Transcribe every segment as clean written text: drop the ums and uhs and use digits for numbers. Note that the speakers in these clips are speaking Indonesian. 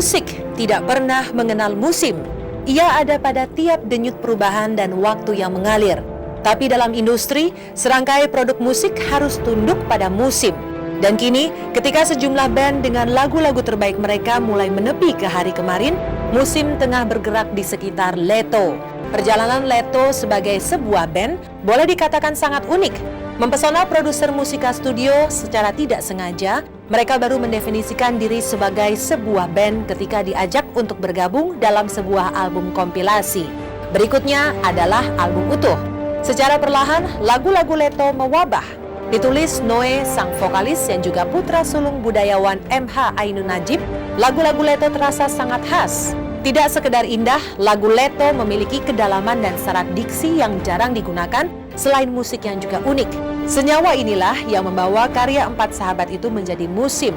Musik tidak pernah mengenal musim. Ia ada pada tiap denyut perubahan dan waktu yang mengalir. Tapi dalam industri, serangkai produk musik harus tunduk pada musim. Dan kini, ketika sejumlah band dengan lagu-lagu terbaik mereka mulai menepi ke hari kemarin, musim tengah bergerak di sekitar Leto. Perjalanan Leto sebagai sebuah band boleh dikatakan sangat unik. Mempesona produser musika studio secara tidak sengaja, mereka baru mendefinisikan diri sebagai sebuah band ketika diajak untuk bergabung dalam sebuah album kompilasi. Berikutnya adalah album utuh. Secara perlahan, lagu-lagu Leto mewabah. Ditulis Noe, sang vokalis yang juga putra sulung budayawan MH Ainun Najib, lagu-lagu Leto terasa sangat khas. Tidak sekedar indah, lagu Leto memiliki kedalaman dan syarat diksi yang jarang digunakan, selain musik yang juga unik. Senyawa inilah yang membawa karya Empat Sahabat itu menjadi musim.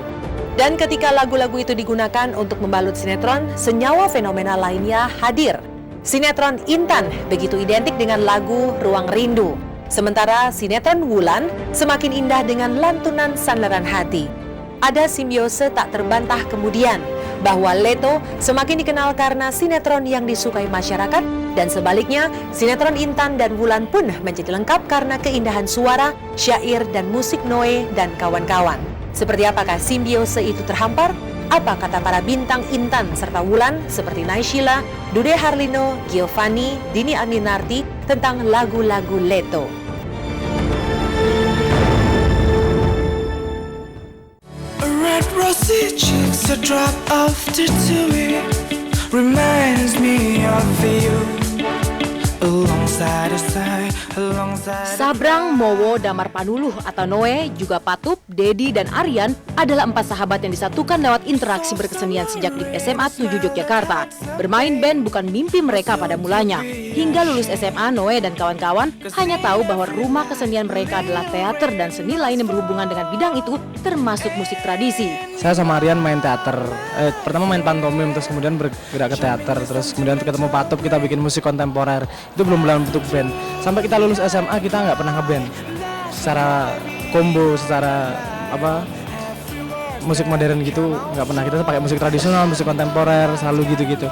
Dan ketika lagu-lagu itu digunakan untuk membalut sinetron, senyawa fenomenal lainnya hadir. Sinetron Intan begitu identik dengan lagu Ruang Rindu. Sementara sinetron Wulan semakin indah dengan lantunan sandaran hati. Ada simbiose tak terbantah kemudian, bahwa Leto semakin dikenal karena sinetron yang disukai masyarakat, dan sebaliknya sinetron Intan dan Wulan pun menjadi lengkap karena keindahan suara, syair, dan musik Noe dan kawan-kawan. Seperti apakah simbiose itu terhampar? Apa kata para bintang Intan serta Wulan seperti Naysila, Dude Harlino, Giovanni, Dini Aminarti tentang lagu-lagu Leto? Rosy cheeks, a drop of tattooing reminds me of you. Sabrang, Mowo, Damar Panuluh atau Noe, juga Patup, Dedi, dan Aryan adalah empat sahabat yang disatukan lewat interaksi berkesenian sejak di SMA 7 Yogyakarta. Bermain band bukan mimpi mereka pada mulanya. Hingga lulus SMA, Noe dan kawan-kawan hanya tahu bahwa rumah kesenian mereka adalah teater dan seni lain yang berhubungan dengan bidang itu, termasuk musik tradisi. Saya sama Aryan main teater, pertama main pantomim, terus kemudian bergerak ke teater, terus kemudian ketemu Patup, kita bikin musik kontemporer. Itu belum dalam bentuk band. Sampai kita lulus SMA kita nggak pernah ngeband. Secara combo, secara musik modern gitu nggak pernah. Kita pakai musik tradisional, musik kontemporer, selalu gitu-gitu.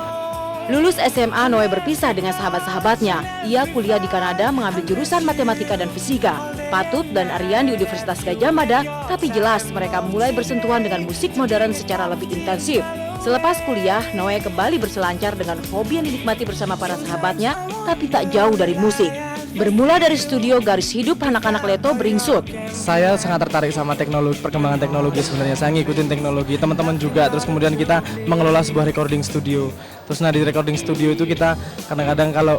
Lulus SMA, Noe berpisah dengan sahabat-sahabatnya. Ia kuliah di Kanada mengambil jurusan matematika dan fisika. Patup dan Aryan di Universitas Gadjah Mada, tapi jelas mereka mulai bersentuhan dengan musik modern secara lebih intensif. Selepas kuliah, Noe kembali berselancar dengan hobi yang dinikmati bersama para sahabatnya, tapi tak jauh dari musik. Bermula dari studio Garis Hidup, anak-anak Leto beringsut. Saya sangat tertarik sama teknologi, perkembangan teknologi sebenarnya. Saya ngikutin teknologi, teman-teman juga. Terus kemudian kita mengelola sebuah recording studio. Terus di recording studio itu kita kadang-kadang kalau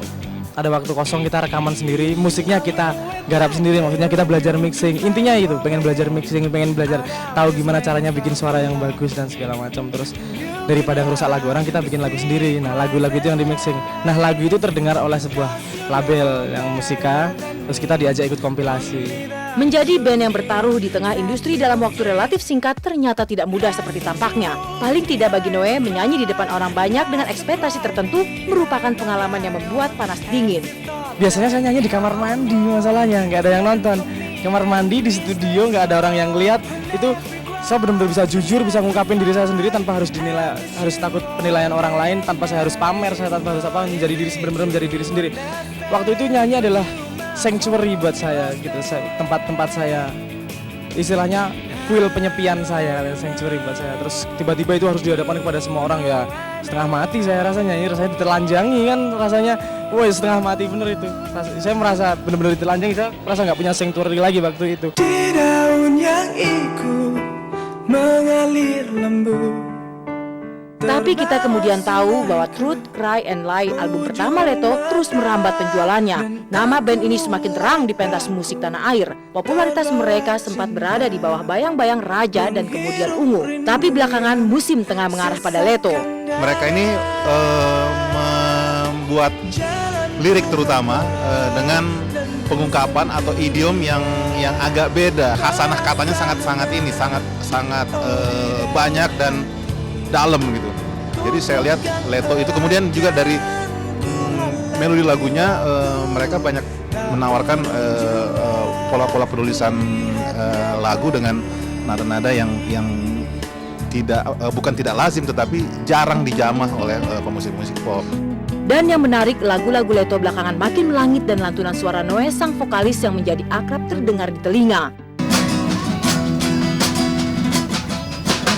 ada waktu kosong kita rekaman sendiri, musiknya kita garap sendiri, maksudnya kita belajar mixing. Intinya itu, pengen belajar mixing, pengen belajar tahu gimana caranya bikin suara yang bagus dan segala macam. Terus daripada ngerusak lagu orang, kita bikin lagu sendiri. Nah, lagu-lagu itu yang di mixing. Nah, lagu itu terdengar oleh sebuah label yang musika, terus kita diajak ikut kompilasi. Menjadi band yang bertaruh di tengah industri dalam waktu relatif singkat ternyata tidak mudah seperti tampaknya. Paling tidak bagi Noe, menyanyi di depan orang banyak dengan ekspektasi tertentu merupakan pengalaman yang membuat panas dingin. Biasanya saya nyanyi di kamar mandi, masalahnya nggak ada yang nonton. Kamar mandi di studio nggak ada orang yang lihat, itu saya benar-benar bisa jujur, bisa ngungkapin diri saya sendiri tanpa harus dinilai, harus takut penilaian orang lain, tanpa saya harus pamer, saya tanpa harus menjadi diri, benar-benar menjadi diri sendiri. Waktu itu nyanyi adalah sanctuary buat saya gitu, tempat-tempat saya, istilahnya kuil penyepian saya, sanctuary buat saya. Terus tiba-tiba itu harus dihadapkan kepada semua orang, ya setengah mati saya rasanya ditelanjangi kan rasanya, woi setengah mati bener itu. Saya merasa benar-benar ditelanjangi, saya merasa nggak punya sanctuary lagi waktu itu. Di daun yang ikut mengalir lembu. Tapi kita kemudian tahu bahwa Truth, Cry, and Lie, album pertama Leto, terus merambat penjualannya. Nama band ini semakin terang di pentas musik tanah air. Popularitas mereka sempat berada di bawah bayang-bayang Raja dan kemudian Ungu. Tapi belakangan musim tengah mengarah pada Leto. Mereka ini membuat lirik terutama dengan pengungkapan atau idiom yang agak beda. Khasanah katanya sangat banyak dan dalam gitu. Jadi saya lihat Leto itu kemudian juga dari melodi lagunya mereka banyak menawarkan pola-pola penulisan lagu dengan nada-nada yang bukan tidak lazim tetapi jarang dijamah oleh pemusik-musik pop. Dan yang menarik, lagu-lagu Leto belakangan makin melangit dan lantunan suara Noe sang vokalis yang menjadi akrab terdengar di telinga.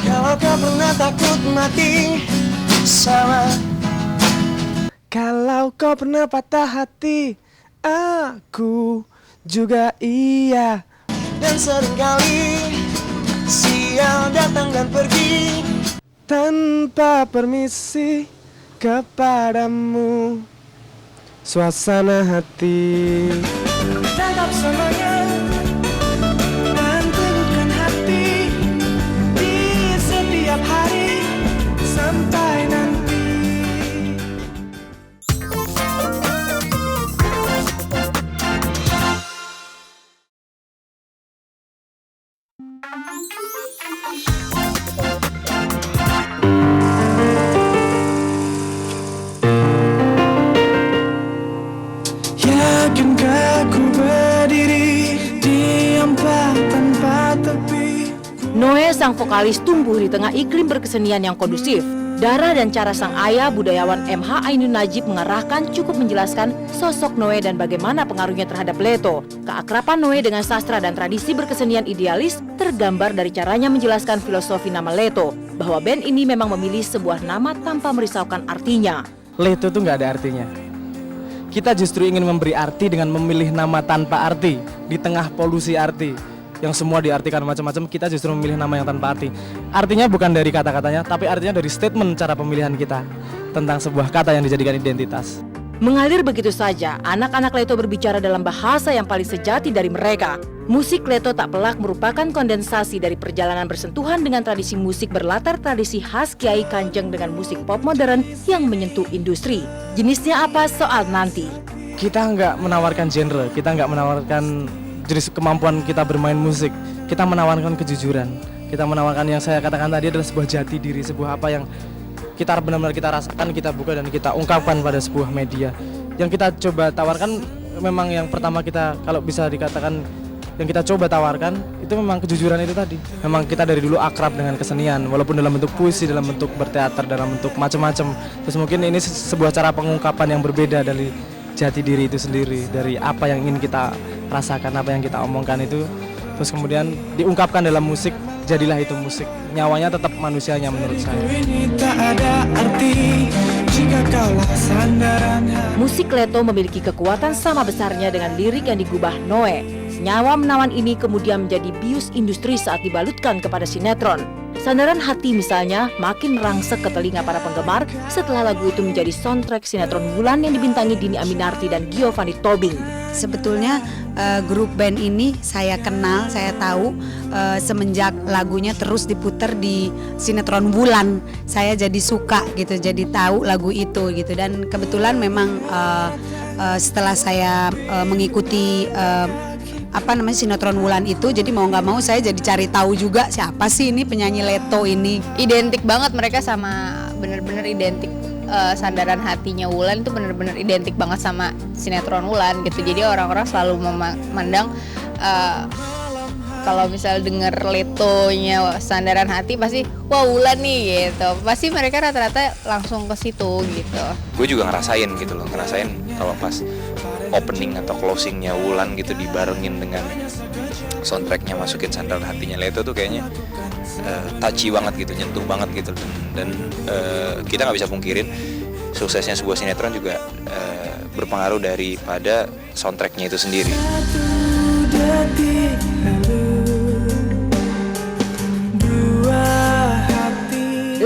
Kalau kau pernah takut mati sama, Kalau kau pernah patah hati, aku juga iya. dan seringkali sial datang dan pergi Tanpa permisi kepadamu, suasana hati. tetap semuanya dan teguhkan hati di setiap hari sampai nanti. Yakinkah ku berdiri di empat tanpa tepi? Noe sang vokalis tumbuh di tengah iklim berkesenian yang kondusif. Darah dan cara sang ayah, budayawan M.H. Ainun Najib mengarahkan cukup menjelaskan sosok Noe dan bagaimana pengaruhnya terhadap Leto. Keakraban Noe dengan sastra dan tradisi berkesenian idealis tergambar dari caranya menjelaskan filosofi nama Leto, bahwa band ini memang memilih sebuah nama tanpa merisaukan artinya. Leto tuh nggak ada artinya. Kita justru ingin memberi arti dengan memilih nama tanpa arti. Di tengah polusi arti yang semua diartikan macam-macam, kita justru memilih nama yang tanpa arti. Artinya bukan dari kata-katanya, tapi artinya dari statement cara pemilihan kita tentang sebuah kata yang dijadikan identitas. Mengalir begitu saja, anak-anak Leto berbicara dalam bahasa yang paling sejati dari mereka. Musik Leto tak pelak merupakan kondensasi dari perjalanan bersentuhan dengan tradisi musik berlatar tradisi khas Kiai Kanjeng dengan musik pop modern yang menyentuh industri. Jenisnya apa soal nanti. Kita nggak menawarkan genre, kita nggak menawarkan jenis kemampuan kita bermain musik. Kita menawarkan kejujuran. Kita menawarkan yang saya katakan tadi adalah sebuah jati diri, sebuah apa yang kita benar-benar kita rasakan, kita buka dan kita ungkapkan pada sebuah media. Yang kita coba tawarkan memang yang pertama kita kalau bisa dikatakan yang kita coba tawarkan itu memang kejujuran itu tadi. Memang kita dari dulu akrab dengan kesenian, walaupun dalam bentuk puisi, dalam bentuk berteater, dalam bentuk macam-macam. Terus mungkin ini sebuah cara pengungkapan yang berbeda dari jati diri itu sendiri, dari apa yang ingin kita rasakan, apa yang kita omongkan itu. Terus kemudian diungkapkan dalam musik, jadilah itu musik. Nyawanya tetap manusianya menurut saya. Ini tak ada arti jika kaulah sandaran hati. Musik Leto memiliki kekuatan sama besarnya dengan lirik yang digubah Noe. Senyawa menawan ini kemudian menjadi bius industri saat dibalutkan kepada sinetron. Sandaran Hati misalnya makin merangsek ke telinga para penggemar setelah lagu itu menjadi soundtrack sinetron Wulan yang dibintangi Dini Aminarti dan Giovanni Tobing. Sebetulnya grup band ini saya kenal, saya tahu semenjak lagunya terus diputer di sinetron Wulan. Saya jadi suka gitu, jadi tahu lagu itu gitu. Dan kebetulan memang setelah saya mengikuti sinetron Wulan itu, jadi mau nggak mau saya jadi cari tahu juga siapa sih ini penyanyi Leto ini. Identik banget mereka sama, bener-bener identik. Sandaran Hatinya Wulan itu bener-bener identik banget sama sinetron Wulan gitu. Jadi orang-orang selalu memandang kalau misal denger Letonya Sandaran Hati pasti wah Wulan nih gitu. Pasti mereka rata-rata langsung ke situ gitu. Gue juga ngerasain gitu loh, kalau pas opening atau closingnya Wulan gitu dibarengin dengan soundtracknya masukin Sandaran Hatinya Leto tuh kayaknya touchy banget gitu, nyentuh banget gitu. Dan kita nggak bisa pungkirin suksesnya sebuah sinetron juga berpengaruh daripada soundtracknya itu sendiri.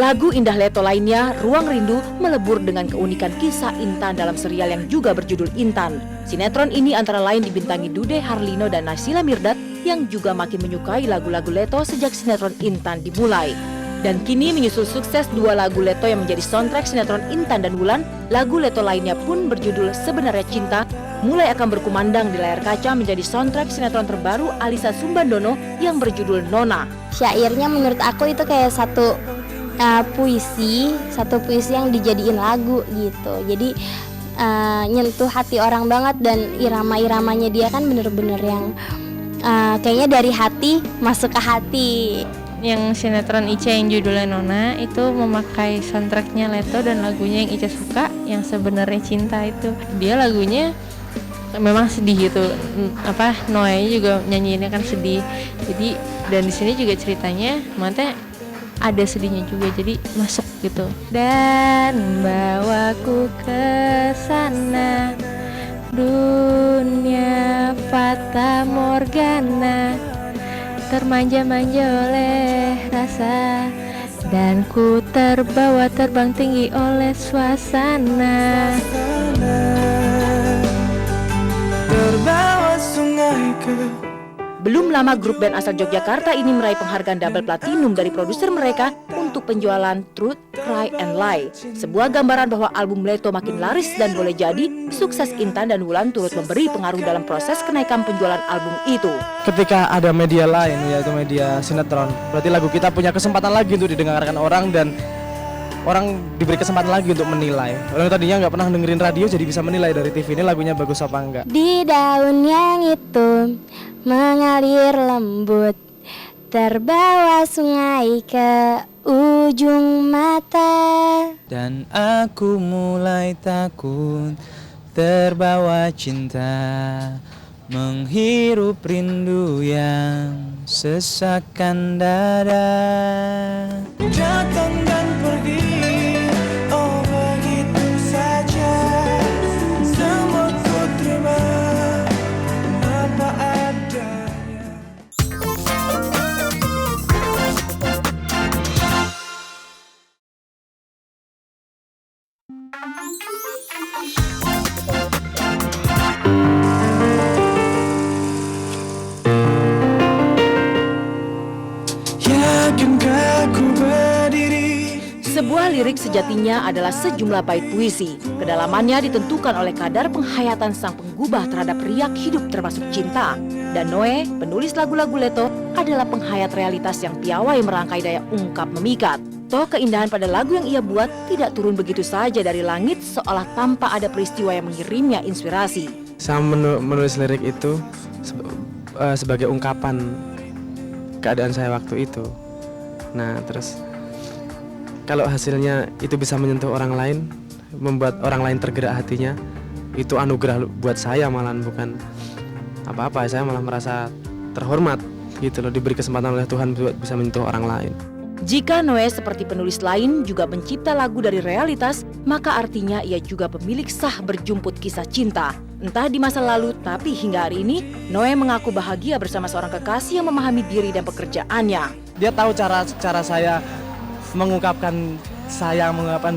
Lagu indah Leto lainnya, Ruang Rindu, melebur dengan keunikan kisah Intan dalam serial yang juga berjudul Intan. Sinetron ini antara lain dibintangi Dude Harlino dan Naysila Mirdad yang juga makin menyukai lagu-lagu Leto sejak sinetron Intan dimulai. Dan kini menyusul sukses dua lagu Leto yang menjadi soundtrack sinetron Intan dan Wulan, lagu Leto lainnya pun berjudul Sebenarnya Cinta mulai akan berkumandang di layar kaca menjadi soundtrack sinetron terbaru Alisa Sumbandono yang berjudul Nona. Syairnya menurut aku itu kayak satu puisi yang dijadiin lagu gitu. Jadi nyentuh hati orang banget, dan irama-iramanya dia kan bener-bener yang kayaknya dari hati masuk ke hati. yang sinetron Ica yang judulnya Nona itu memakai soundtracknya Leto dan lagunya yang Ica suka yang sebenarnya cinta itu. Dia lagunya memang sedih gitu, Noe juga nyanyiinnya kan sedih. Jadi dan di sini juga ceritanya Mate ada sedihnya juga, jadi masuk gitu. Dan bawaku ke sana, dunia fata morgana, termanja-manja oleh rasa, dan ku terbawa terbang tinggi oleh suasana. Terbawa sungai ke. Belum lama grup band asal Yogyakarta ini meraih penghargaan double platinum dari produser mereka untuk penjualan Truth, Cry, and Lie. Sebuah gambaran bahwa album Leto makin laris dan boleh jadi sukses Intan dan Wulan turut memberi pengaruh dalam proses kenaikan penjualan album itu. Ketika ada media lain, yaitu media sinetron, berarti lagu kita punya kesempatan lagi untuk didengarkan orang dan orang diberi kesempatan lagi untuk menilai. Orang tadinya nggak pernah dengerin radio jadi bisa menilai dari TV ini lagunya bagus apa enggak. Di daun yang itu mengalir lembut, terbawa sungai ke ujung mata. Dan aku mulai takut terbawa cinta, menghirup rindu yang sesakkan dada. Datang dan pergi, oh begitu saja. Semua ku terima apa adanya. Yakinkah ku berdiri? Sebuah lirik sejatinya adalah sejumlah bait puisi. Kedalamannya ditentukan oleh kadar penghayatan sang penggubah terhadap riak hidup termasuk cinta. Dan Noe, penulis lagu-lagu Leto, adalah penghayat realitas yang piawai merangkai daya ungkap memikat. Toh keindahan pada lagu yang ia buat tidak turun begitu saja dari langit seolah tanpa ada peristiwa yang mengirimnya inspirasi. Saya menulis lirik itu sebagai ungkapan keadaan saya waktu itu. Nah terus kalau hasilnya itu bisa menyentuh orang lain, membuat orang lain tergerak hatinya, itu anugerah buat saya, malahan bukan apa-apa. Saya malah merasa terhormat gitu loh, diberi kesempatan oleh Tuhan buat bisa menyentuh orang lain. Jika Noe seperti penulis lain juga mencipta lagu dari realitas, maka artinya ia juga pemilik sah berjumput kisah cinta. Entah di masa lalu, tapi hingga hari ini, Noe mengaku bahagia bersama seorang kekasih yang memahami diri dan pekerjaannya. Dia tahu cara saya mengungkapkan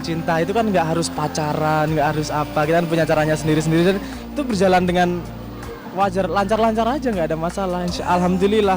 cinta itu kan nggak harus pacaran, nggak harus apa. Kita kan punya caranya sendiri-sendiri dan itu berjalan dengan wajar, lancar-lancar aja, nggak ada masalah. Alhamdulillah.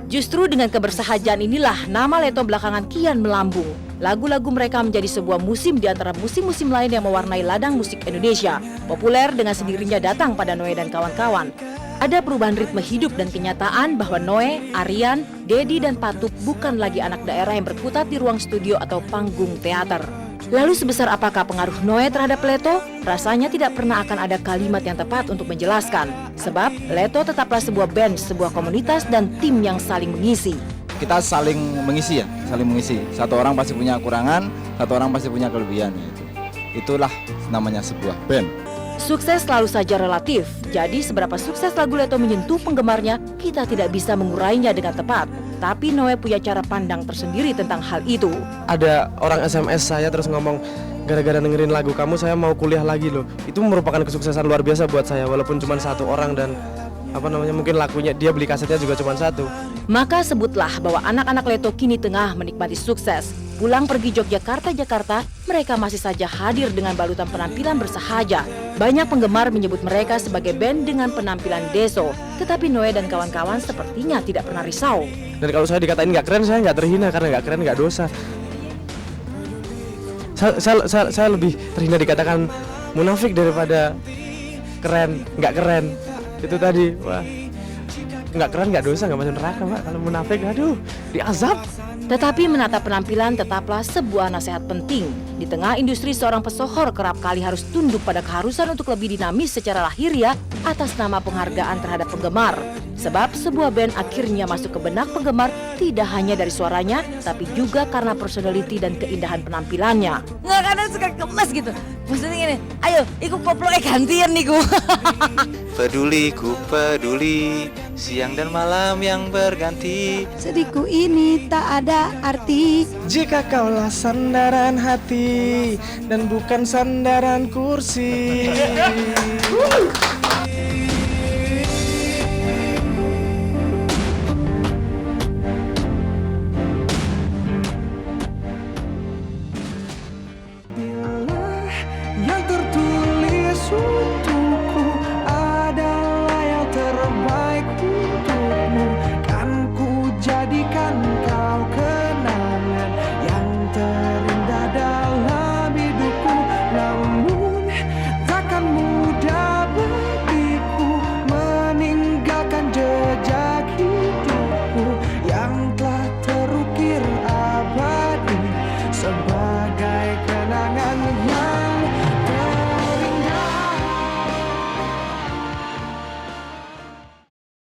Justru dengan kebersahajaan inilah nama Leto belakangan kian melambung. Lagu-lagu mereka menjadi sebuah musim di antara musim-musim lain yang mewarnai ladang musik Indonesia. Populer dengan sendirinya datang pada Noe dan kawan-kawan. Ada perubahan ritme hidup dan kenyataan bahwa Noe, Aryan, Dedi, dan Patup bukan lagi anak daerah yang berkutat di ruang studio atau panggung teater. Lalu sebesar apakah pengaruh Noe terhadap Leto? Rasanya tidak pernah akan ada kalimat yang tepat untuk menjelaskan. Sebab Leto tetaplah sebuah band, sebuah komunitas, dan tim yang saling mengisi. Kita saling mengisi ya, saling mengisi. Satu orang pasti punya kekurangan, satu orang pasti punya kelebihan. Itulah namanya sebuah band. Sukses selalu saja relatif, jadi seberapa sukses lagu Leto menyentuh penggemarnya, kita tidak bisa mengurainya dengan tepat. Tapi Noe punya cara pandang tersendiri tentang hal itu. Ada orang SMS saya terus ngomong, gara-gara dengerin lagu kamu saya mau kuliah lagi loh. Itu merupakan kesuksesan luar biasa buat saya, walaupun cuma satu orang dan mungkin lagunya dia beli kasetnya juga cuma satu. Maka sebutlah bahwa anak-anak Leto kini tengah menikmati sukses. Pulang pergi Yogyakarta, mereka masih saja hadir dengan balutan penampilan bersahaja. Banyak penggemar menyebut mereka sebagai band dengan penampilan deso. Tetapi Noe dan kawan-kawan sepertinya tidak pernah risau. Dan kalau saya dikatain nggak keren, saya nggak terhina, karena nggak keren nggak dosa. Saya lebih terhina dikatakan munafik daripada keren, nggak keren. Itu tadi, wah. nggak keren, nggak dosa, nggak masuk neraka Mbak. Kalau munafik, aduh, diazab. Tetapi menata penampilan tetaplah sebuah nasihat penting. Di tengah industri, seorang pesohor kerap kali harus tunduk pada keharusan untuk lebih dinamis secara lahiriah atas nama penghargaan terhadap penggemar. Sebab sebuah band akhirnya masuk ke benak penggemar tidak hanya dari suaranya, tapi juga karena personality dan keindahan penampilannya. Nggak, kadang suka kemas gitu. Maksudnya gini, ayo ikut koplo gantian nih ku. Peduli ku peduli, siang dan malam yang berganti. Sedihku ini tak ada arti. Jika kaulah sandaran hati dan bukan sandaran kursi.